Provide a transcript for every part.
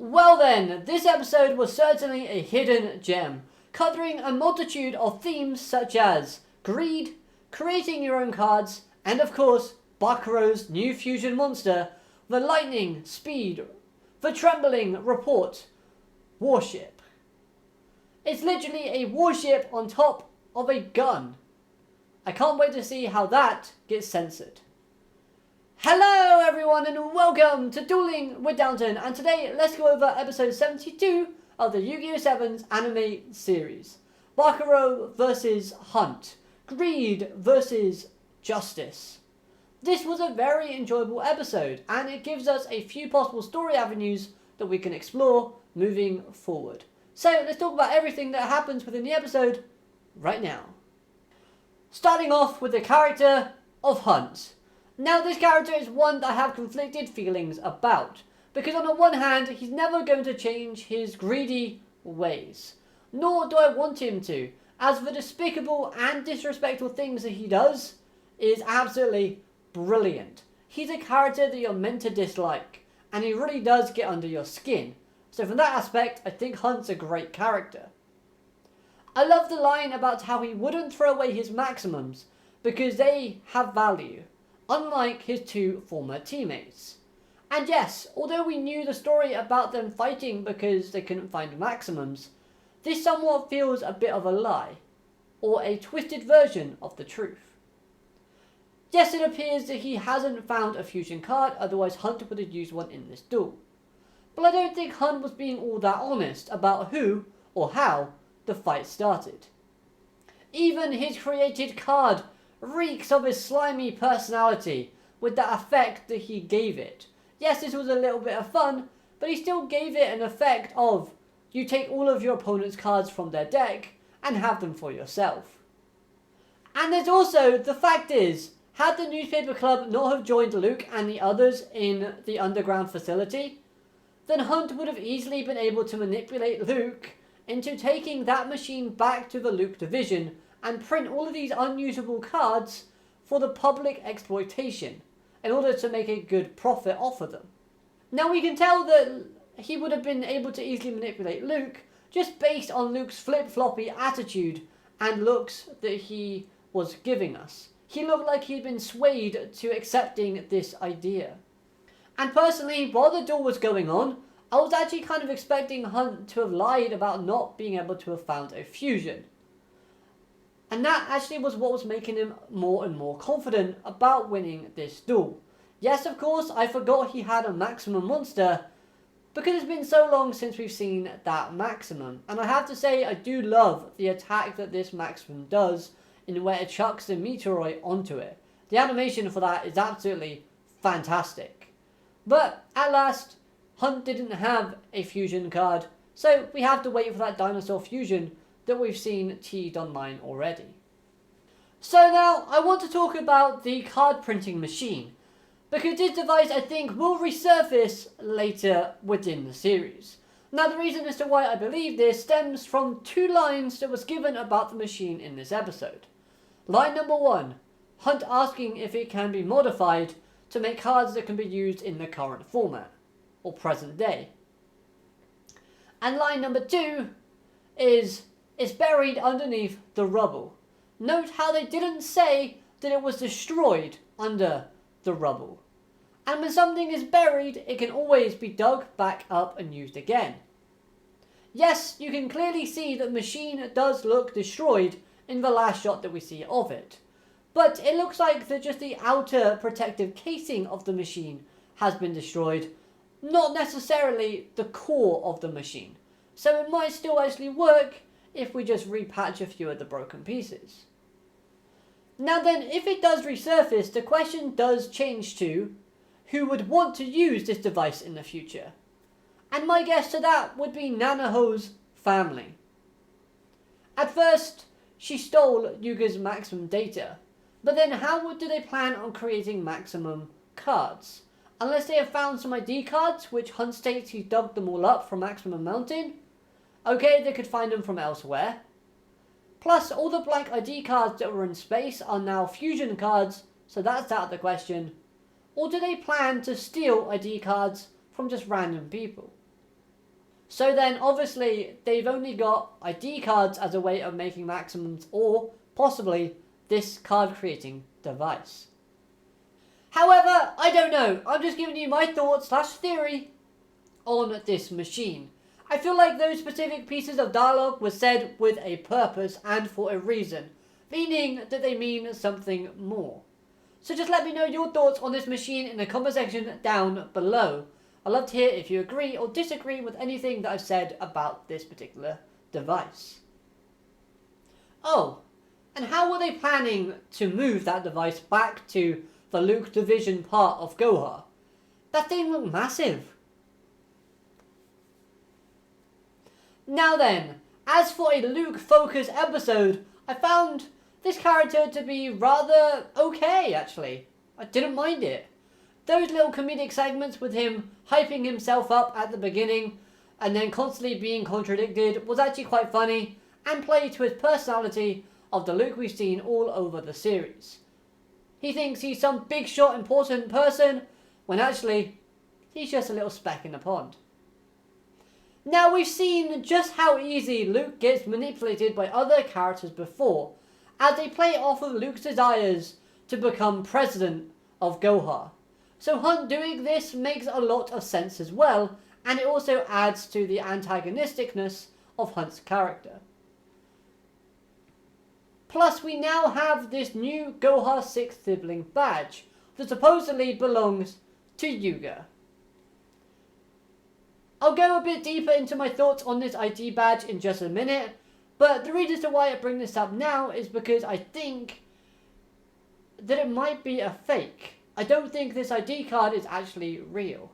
Well then, this episode was certainly a hidden gem, covering a multitude of themes such as greed, creating your own cards, and of course, Bakuro's new fusion monster, the lightning, speed, the trembling, report, warship. It's literally a warship on top of a gun. I can't wait to see how that gets censored. Hello everyone and welcome to Dueling with Downton, and today let's go over episode 72 of the Yu-Gi-Oh! 7's anime series. Bakuro vs. Hunt. Greed vs. Justice. This was a very enjoyable episode, and it gives us a few possible story avenues that we can explore moving forward. So let's talk about everything that happens within the episode right now. Starting off with the character of Hunt. Now this character is one that I have conflicted feelings about, because on the one hand he's never going to change his greedy ways, nor do I want him to, as the despicable and disrespectful things that he does is absolutely brilliant. He's a character that you're meant to dislike, and he really does get under your skin. So from that aspect, I think Hunt's a great character. I love the line about how he wouldn't throw away his maximums because they have value, unlike his two former teammates. And yes, although we knew the story about them fighting because they couldn't find maximums, this somewhat feels a bit of a lie, or a twisted version of the truth. Yes, it appears that he hasn't found a fusion card, otherwise Hunt would have used one in this duel. But I don't think Hunt was being all that honest about who or how the fight started. Even his created card reeks of his slimy personality with that effect that he gave it. Yes, this was a little bit of fun, but he still gave it an effect of you take all of your opponent's cards from their deck and have them for yourself. And there's also, the fact is, had the newspaper club not have joined Luke and the others in the underground facility, then Hunt would have easily been able to manipulate Luke into taking that machine back to the Luke division and print all of these unusable cards for the public exploitation in order to make a good profit off of them. Now we can tell that he would have been able to easily manipulate Luke just based on Luke's flip-floppy attitude and looks that he was giving us. He looked like he'd been swayed to accepting this idea. And personally, while the duel was going on, I was actually kind of expecting Hunt to have lied about not being able to have found a fusion. And that actually was what was making him more and more confident about winning this duel. Yes, of course, I forgot he had a maximum monster, because it's been so long since we've seen that maximum. And I have to say, I do love the attack that this maximum does, in where it chucks the meteoroid onto it. The animation for that is absolutely fantastic. But at last, Hunt didn't have a fusion card, so we have to wait for that dinosaur fusion that we've seen teased online already. So now, I want to talk about the card printing machine, because this device I think will resurface later within the series. Now the reason as to why I believe this stems from two lines that was given about the machine in this episode. Line number 1, Hunt asking if it can be modified to make cards that can be used in the current format, or present day. And line number 2 is, it's buried underneath the rubble. Note how they didn't say that it was destroyed under the rubble. And when something is buried, it can always be dug back up and used again. Yes, you can clearly see that the machine does look destroyed in the last shot that we see of it. But it looks like that just the outer protective casing of the machine has been destroyed, not necessarily the core of the machine. So it might still actually work if we just repatch a few of the broken pieces. Now then, if it does resurface, the question does change to who would want to use this device in the future. And my guess to that would be Nanaho's family. At first, she stole Yuga's maximum data, but then how do they plan on creating maximum cards? Unless they have found some ID cards, which Hunt states he dug them all up from Maximum Mountain. Okay, they could find them from elsewhere. Plus, all the blank ID cards that were in space are now fusion cards, so that's out of the question. Or do they plan to steal ID cards from just random people? So then, obviously, they've only got ID cards as a way of making maximums, or possibly this card creating device. However, I don't know. I'm just giving you my thoughts / theory on this machine. I feel like those specific pieces of dialogue were said with a purpose and for a reason, meaning that they mean something more. So just let me know your thoughts on this machine in the comment section down below. I'd love to hear if you agree or disagree with anything that I've said about this particular device. Oh, and how were they planning to move that device back to the Luke division part of Goha? That thing looked massive. Now then, as for a Luke-focused episode, I found this character to be rather okay, actually. I didn't mind it. Those little comedic segments with him hyping himself up at the beginning and then constantly being contradicted was actually quite funny and played to his personality of the Luke we've seen all over the series. He thinks he's some big shot important person when actually he's just a little speck in the pond. Now we've seen just how easy Luke gets manipulated by other characters before, as they play off of Luke's desires to become president of Goha. So Hunt doing this makes a lot of sense as well, and it also adds to the antagonisticness of Hunt's character. Plus we now have this new Goha 6 sibling badge that supposedly belongs to Yuga. I'll go a bit deeper into my thoughts on this ID badge in just a minute, but the reason as to why I bring this up now is because I think that it might be a fake. I don't think this ID card is actually real.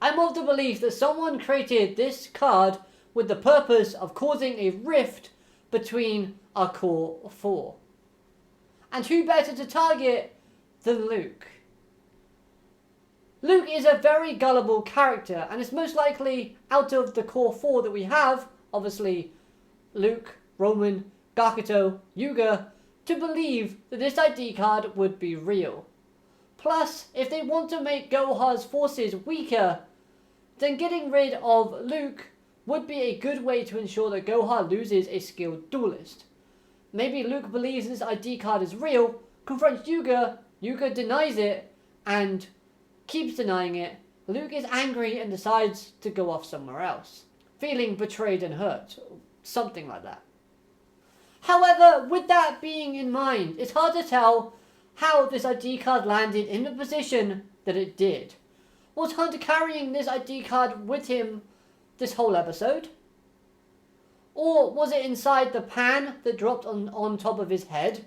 I'm of the belief that someone created this card with the purpose of causing a rift between our core 4. And who better to target than Luke? Luke is a very gullible character, and it's most likely out of the core 4 that we have, obviously Luke, Roman, Gakuto, Yuga, to believe that this ID card would be real. Plus, if they want to make Goha's forces weaker, then getting rid of Luke would be a good way to ensure that Goha loses a skilled duelist. Maybe Luke believes this ID card is real, confronts Yuga, Yuga denies it, and keeps denying it. Luke is angry and decides to go off somewhere else, feeling betrayed and hurt, something like that. However, with that being in mind, it's hard to tell how this ID card landed in the position that it did. Was Hunter carrying this ID card with him this whole episode? Or was it inside the pan that dropped on top of his head?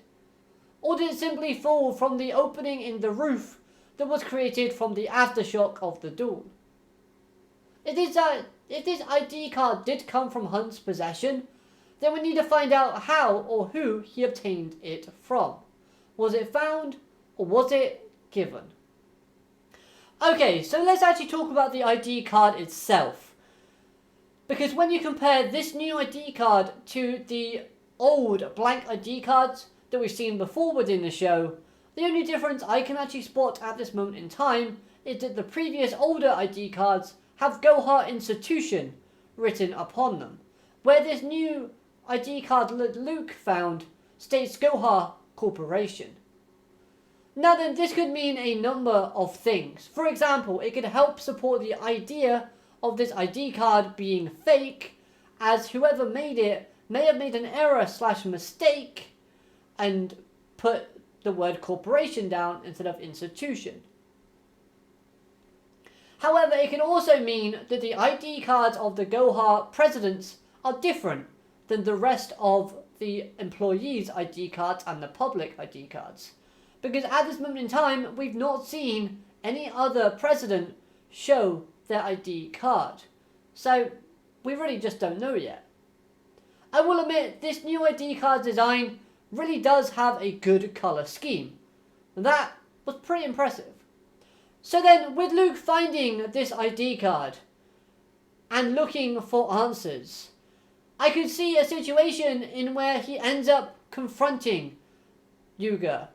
Or did it simply fall from the opening in the roof that was created from the aftershock of the duel? If this ID card did come from Hunt's possession, then we need to find out how or who he obtained it from. Was it found or was it given? Okay, so let's actually talk about the ID card itself. Because when you compare this new ID card to the old blank ID cards that we've seen before within the show, the only difference I can actually spot at this moment in time is that the previous older ID cards have Goha Institution written upon them, where this new ID card that Luke found states Goha Corporation. Now then, this could mean a number of things. For example, it could help support the idea of this ID card being fake, as whoever made it may have made an error / mistake and put the word corporation down instead of institution. However, it can also mean that the ID cards of the Goha presidents are different than the rest of the employees' ID cards and the public ID cards. Because at this moment in time, we've not seen any other president show their ID card. So, we really just don't know yet. I will admit, this new ID card design really does have a good colour scheme. That was pretty impressive. So then, with Luke finding this ID card and looking for answers, I could see a situation in where he ends up confronting Yuga,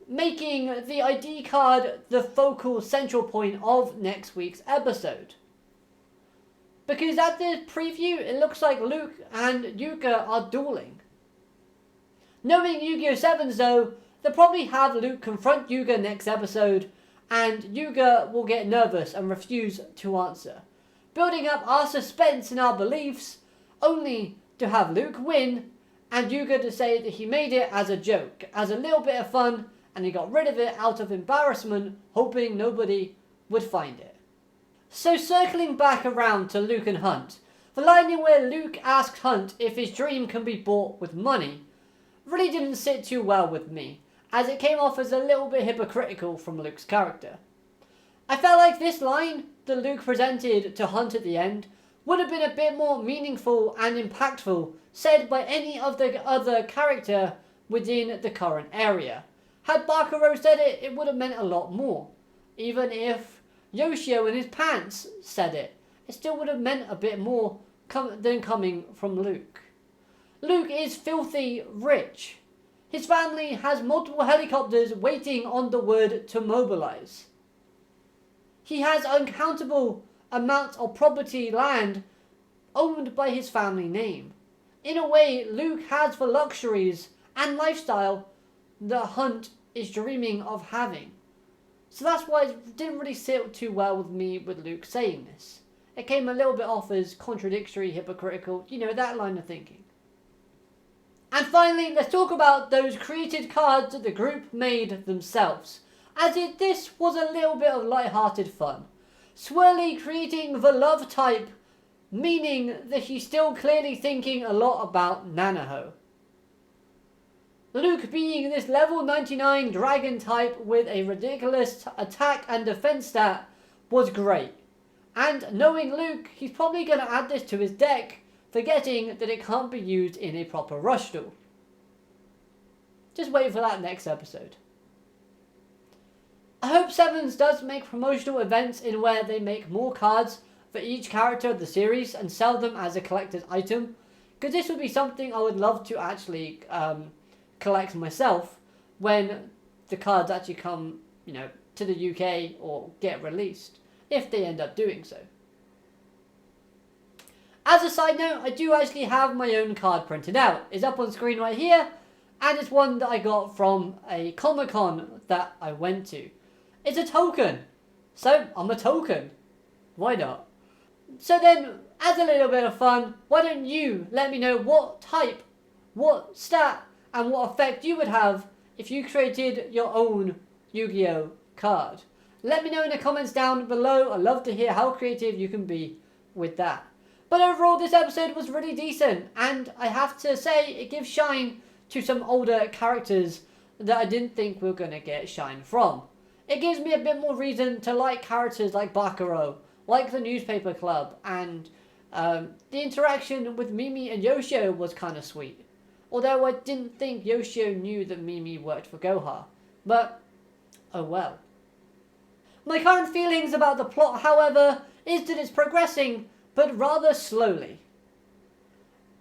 making the ID card the focal central point of next week's episode. because at the preview it looks like Luke and Yuga are dueling. Knowing Yu-Gi-Oh! 7s though, they'll probably have Luke confront Yuga next episode, and Yuga will get nervous and refuse to answer, building up our suspense and our beliefs, only to have Luke win, and Yuga to say that he made it as a joke, as a little bit of fun, and he got rid of it out of embarrassment, hoping nobody would find it. So circling back around to Luke and Hunt, the line in where Luke asks Hunt if his dream can be bought with money really didn't sit too well with me, as it came off as a little bit hypocritical from Luke's character. I felt like this line that Luke presented to Hunt at the end would have been a bit more meaningful and impactful said by any of the other character within the current area. Had Bakuro said it, it would have meant a lot more. Even if Yoshio in his pants said it, it still would have meant a bit more than coming from Luke. Luke is filthy rich. His family has multiple helicopters waiting on the word to mobilize. He has uncountable amounts of property, land, owned by his family name. In a way, Luke has the luxuries and lifestyle that Hunt is dreaming of having. So that's why it didn't really sit too well with me with Luke saying this. It came a little bit off as contradictory, hypocritical, that line of thinking. And finally, let's talk about those created cards that the group made themselves, as if this was a little bit of light-hearted fun. Swirly creating the love type, meaning that he's still clearly thinking a lot about Nanaho. Luke being this level 99 dragon type with a ridiculous attack and defense stat was great. And knowing Luke, he's probably going to add this to his deck, forgetting that it can't be used in a proper rush duel. Just wait for that next episode. I hope Sevens does make promotional events in where they make more cards for each character of the series and sell them as a collector's item, because this would be something I would love to actually collect myself when the cards actually come, to the UK or get released, if they end up doing so. As a side note, I do actually have my own card printed out. It's up on screen right here, and it's one that I got from a Comic-Con that I went to. It's a token, so I'm a token. Why not? So then, as a little bit of fun, why don't you let me know what type, what stat, and what effect you would have if you created your own Yu-Gi-Oh! Card. Let me know in the comments down below. I'd love to hear how creative you can be with that. But overall, this episode was really decent, and I have to say, it gives shine to some older characters that I didn't think we were going to get shine from. It gives me a bit more reason to like characters like Bakuro, like the Newspaper Club, and the interaction with Mimi and Yoshio was kind of sweet. Although I didn't think Yoshio knew that Mimi worked for Goha. But, oh well. My current feelings about the plot, however, is that it's progressing, but rather slowly.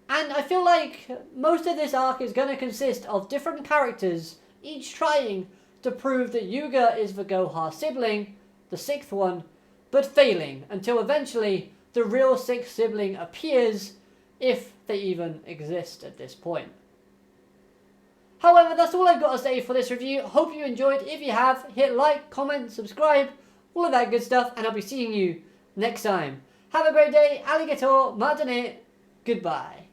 And I feel like most of this arc is going to consist of different characters, each trying to prove that Yuga is the Goha sibling, the sixth one, but failing until eventually the real sixth sibling appears, if they even exist at this point. However, that's all I've got to say for this review. Hope you enjoyed. If you have, hit like, comment, subscribe, all of that good stuff, and I'll be seeing you next time. Have a great day, alligator, matane, goodbye.